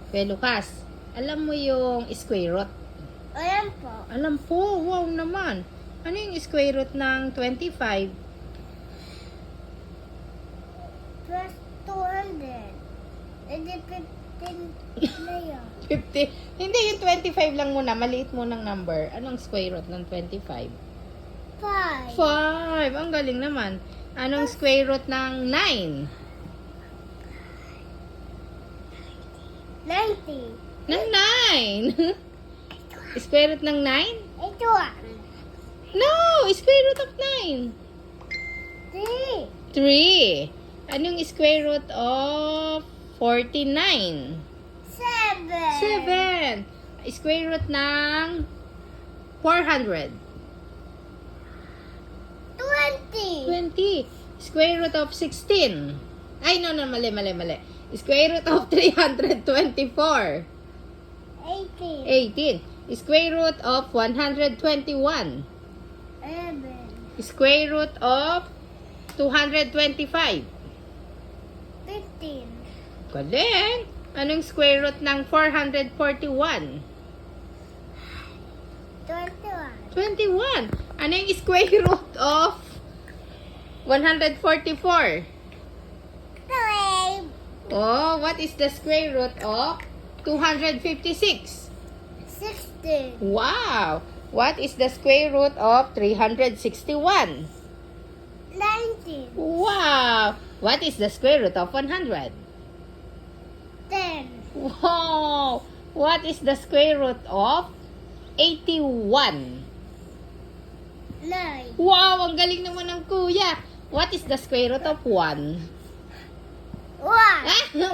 Kuya Lucas, alam mo yung square root? Ayan po. Alam po, wow naman. Ano yung square root ng 25? Plus 200. Edi 15 na yun. 50. Hindi, yung 25 lang muna. Maliit munang number. Anong square root ng 25? 5. 5. Ang galing naman. Anong square root ng 9? 90. Ng 9. Square root ng 9? Ito ah. No! Square root of 9. 3. 3. Anong square root of 49? 7. 7. Square root ng 400? 20. 20. Square root of 16? Ay, no, mali. Square root of 324? 18. 18. Square root of 121? 11. Square root of 225? 15. Galing! Anong square root ng 441? 21. 21. Ano yung square root of 144? 12. Oh, what is the square root of 256? 16. Wow! What is the square root of 361? 19. Wow! What is the square root of 100? 10. Wow! What is the square root of 81? 9. Wow! Ang galing naman ng kuya! What is the square root of 1? 1. Ah! 1!